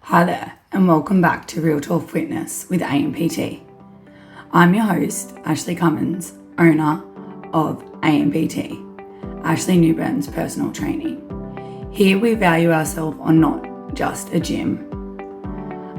Hi there, and welcome back to Real Talk Fitness with AMPT. I'm your host, Ashley Cummins, owner of AMPT, Ashley Newburn's personal training. Here we value ourselves on not just a gym.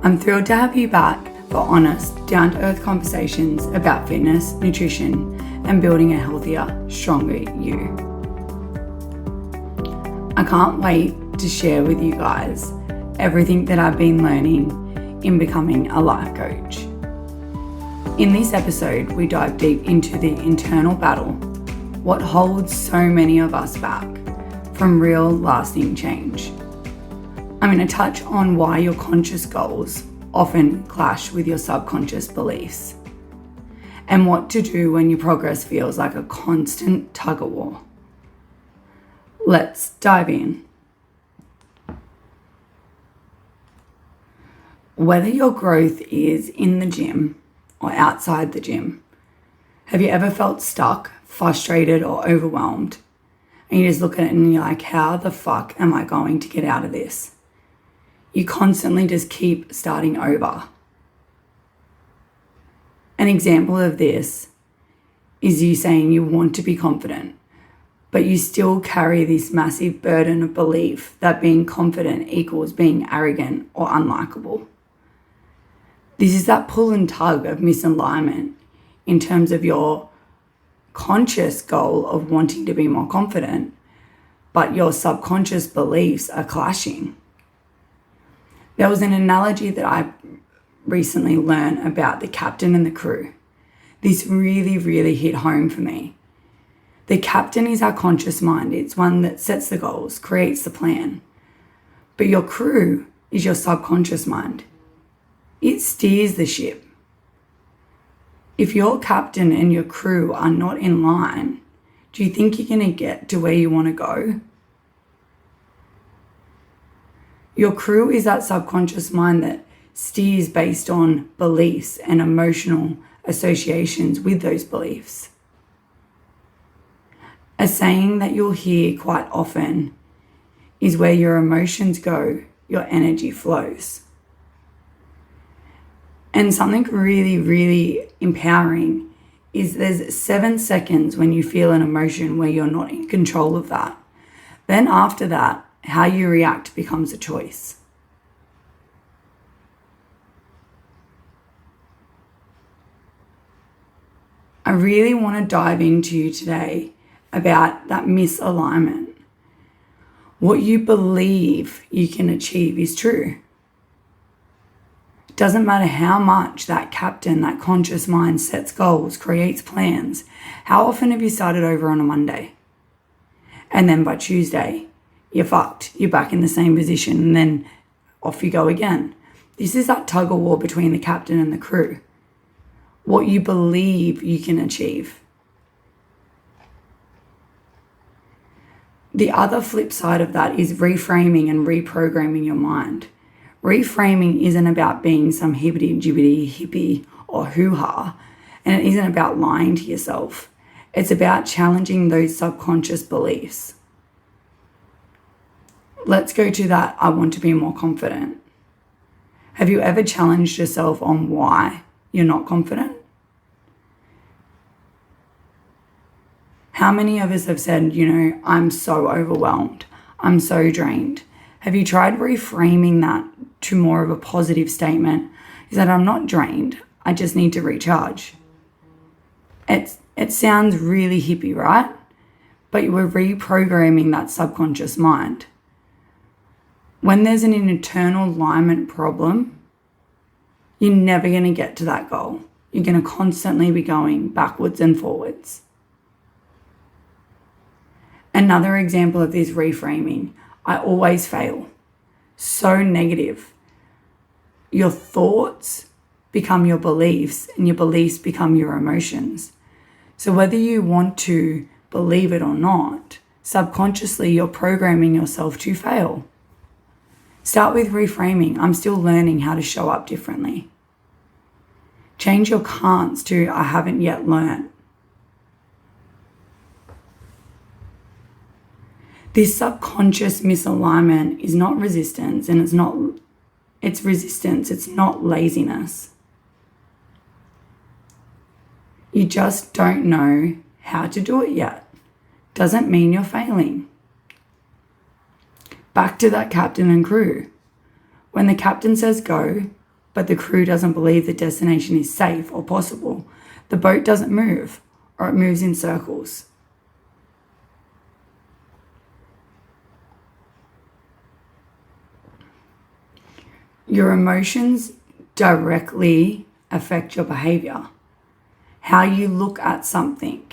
I'm thrilled to have you back for honest, down-to-earth conversations about fitness, nutrition, and building a healthier, stronger you. I can't wait to share with you guys everything that I've been learning in becoming a life coach. In this episode, we dive deep into the internal battle, what holds so many of us back from real lasting change. I'm going to touch on why your conscious goals often clash with your subconscious beliefs, and what to do when your progress feels like a constant tug of war. Let's dive in. Whether your growth is in the gym or outside the gym, have you ever felt stuck, frustrated, or overwhelmed? And you just look at it and you're like, how the fuck am I going to get out of this? You constantly just keep starting over. An example of this is you saying you want to be confident, but you still carry this massive burden of belief that being confident equals being arrogant or unlikable. This is that pull and tug of misalignment in terms of your conscious goal of wanting to be more confident, but your subconscious beliefs are clashing. There was an analogy that I recently learned about the captain and the crew. This really hit home for me. The captain is our conscious mind. It's one that sets the goals, creates the plan. But your crew is your subconscious mind. It steers the ship. If your captain and your crew are not in line, do you think you're going to get to where you want to go? Your crew is that subconscious mind that steers based on beliefs and emotional associations with those beliefs. A saying that you'll hear quite often is where your emotions go, your energy flows. And something really empowering is there's 7 seconds when you feel an emotion where you're not in control of that. Then after that, how you react becomes a choice. I really want to dive into you today about that misalignment. What you believe you can achieve is true. It doesn't matter how much that captain, that conscious mind sets goals, creates plans. How often have you started over on a Monday? And then by Tuesday, you're fucked. You're back in the same position, and then off you go again. This is that tug of war between the captain and the crew. What you believe you can achieve. The other flip side of that is reframing and reprogramming your mind. Reframing isn't about being some hibbity-jibbity hippie or hoo-ha, and it isn't about lying to yourself. It's about challenging those subconscious beliefs. Let's go to that I want to be more confident. Have you ever challenged yourself on why you're not confident? How many of us have said, I'm so overwhelmed, I'm so drained? Have you tried reframing that to more of a positive statement? Is that I'm not drained, I just need to recharge. It sounds really hippie, right? But you were reprogramming that subconscious mind. When there's an internal alignment problem, you're never going to get to that goal. You're going to constantly be going backwards and forwards. Another example of this reframing, I always fail. So negative. Your thoughts become your beliefs, and your beliefs become your emotions. So whether you want to believe it or not, subconsciously you're programming yourself to fail. Start with reframing. I'm still learning how to show up differently. Change your can'ts to I haven't yet learned. This subconscious misalignment is not resistance, and it's not It's resistance. It's not laziness. You just don't know how to do it yet. Doesn't mean you're failing. Back to that captain and crew. When the captain says go, but the crew doesn't believe the destination is safe or possible, the boat doesn't move, or it moves in circles. Your emotions directly affect your behavior. How you look at something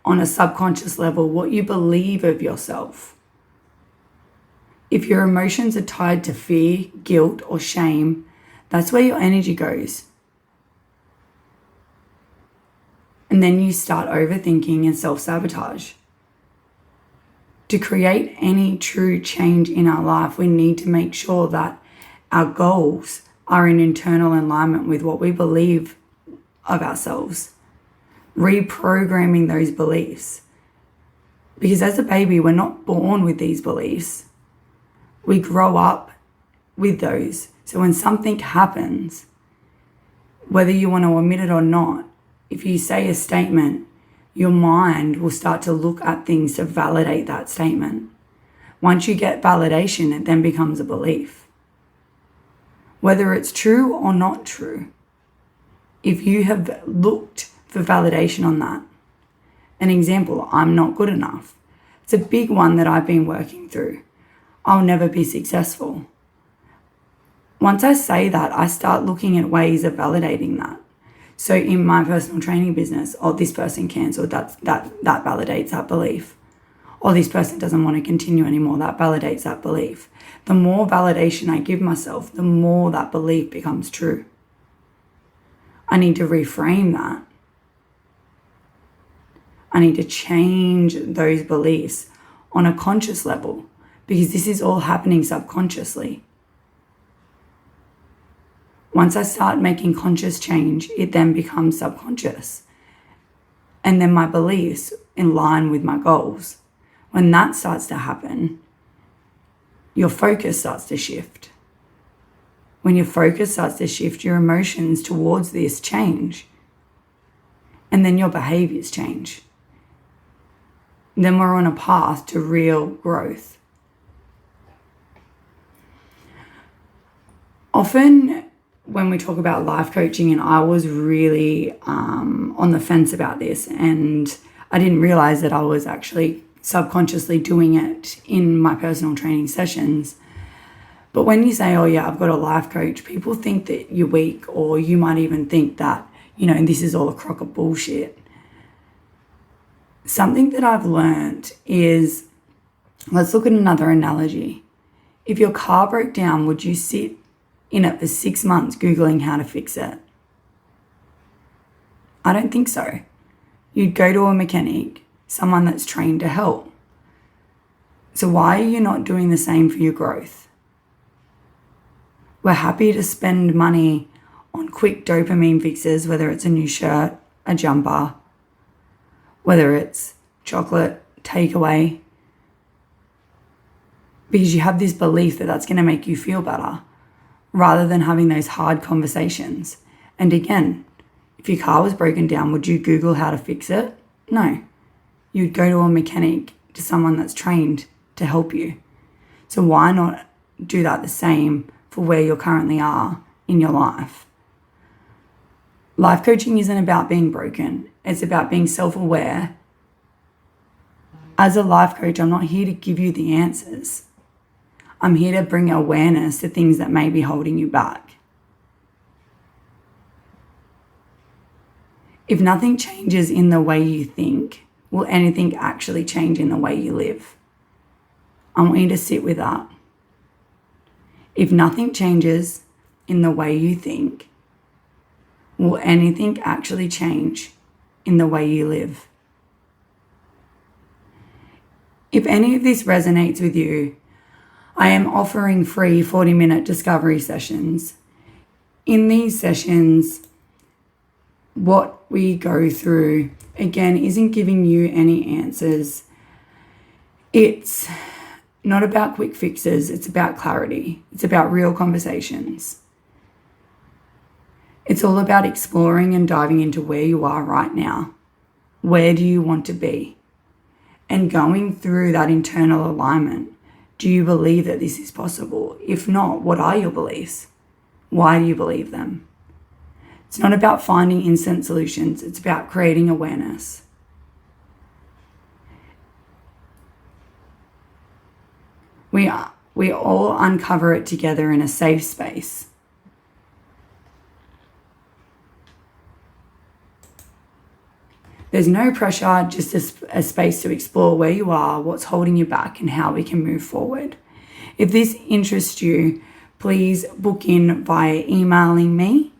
on a subconscious level, what you believe of yourself. If your emotions are tied to fear, guilt, or shame, that's where your energy goes. And then you start overthinking and self-sabotage. To create any true change in our life, we need to make sure that our goals are in internal alignment with what we believe of ourselves. Reprogramming those beliefs. Because as a baby, we're not born with these beliefs. We grow up with those. So when something happens, whether you want to admit it or not, if you say a statement, your mind will start to look at things to validate that statement. Once you get validation, it then becomes a belief. Whether it's true or not true, if you have looked for validation on that. An example, I'm not good enough. It's a big one that I've been working through. I'll never be successful. Once I say that, I start looking at ways of validating that. So in my personal training business, this person cancelled, that validates that belief. Or this person doesn't want to continue anymore, that validates that belief. The more validation I give myself, the more that belief becomes true. I need to reframe that. I need to change those beliefs on a conscious level, because this is all happening subconsciously. Once I start making conscious change, it then becomes subconscious. And then my beliefs in line with my goals. When that starts to happen, your focus starts to shift. When your focus starts to shift, your emotions towards this change. And then your behaviors change. Then we're on a path to real growth. Often when we talk about life coaching, and I was really on the fence about this, and I didn't realize that I was actually subconsciously doing it in my personal training sessions. But when you say, oh yeah, I've got a life coach, people think that you're weak, or you might even think that, this is all a crock of bullshit. Something that I've learned is, let's look at another analogy. If your car broke down, would you sit in it for 6 months Googling how to fix it? I don't think so. You'd go to a mechanic, someone that's trained to help. So why are you not doing the same for your growth? We're happy to spend money on quick dopamine fixes, whether it's a new shirt, a jumper, whether it's chocolate, takeaway, because you have this belief that that's going to make you feel better, rather than having those hard conversations. And again, if your car was broken down, would you Google how to fix it? No. You'd go to a mechanic, to someone that's trained to help you. So why not do that the same for where you currently are in your life? Life coaching isn't about being broken. It's about being self-aware. As a life coach, I'm not here to give you the answers. I'm here to bring awareness to things that may be holding you back. If nothing changes in the way you think, will anything actually change in the way you live? I want you to sit with that. If nothing changes in the way you think, will anything actually change in the way you live? If any of this resonates with you, I am offering free 40-minute discovery sessions. In these sessions, what we go through, again, isn't giving you any answers. It's not about quick fixes. It's about clarity. It's about real conversations. It's all about exploring and diving into where you are right now. Where do you want to be? And going through that internal alignment. Do you believe that this is possible? If not, what are your beliefs? Why do you believe them? It's not about finding instant solutions. It's about creating awareness. We all uncover it together in a safe space. There's no pressure, just a space to explore where you are, what's holding you back, and how we can move forward. If this interests you, please book in via emailing me.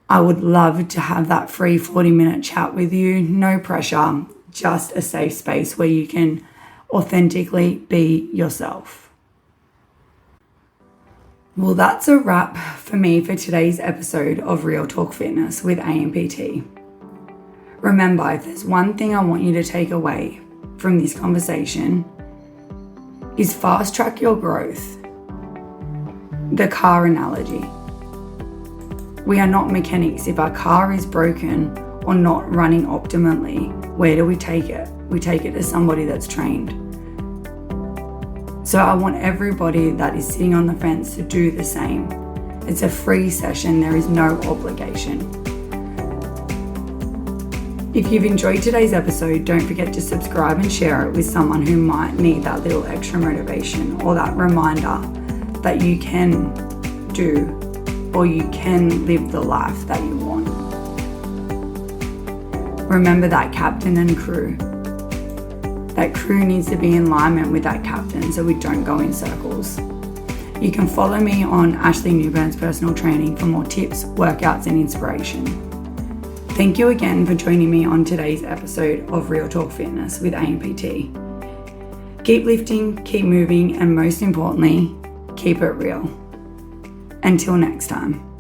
I would love to have that free 40-minute chat with you. No pressure, just a safe space where you can authentically be yourself. Well, that's a wrap for me for today's episode of Real Talk Fitness with AMPT. Remember, if there's one thing I want you to take away from this conversation, is fast track your growth. The car analogy. We are not mechanics. If our car is broken or not running optimally, where do we take it? We take it to somebody that's trained. So I want everybody that is sitting on the fence to do the same. It's a free session. There is no obligation. If you've enjoyed today's episode, don't forget to subscribe and share it with someone who might need that little extra motivation or that reminder that you can do or you can live the life that you want. Remember that captain and crew. That crew needs to be in alignment with that captain so we don't go in circles. You can follow me on Ashley Newburn's personal training for more tips, workouts, and inspiration. Thank you again for joining me on today's episode of Real Talk Fitness with AMPT. Keep lifting, keep moving, and most importantly, keep it real. Until next time.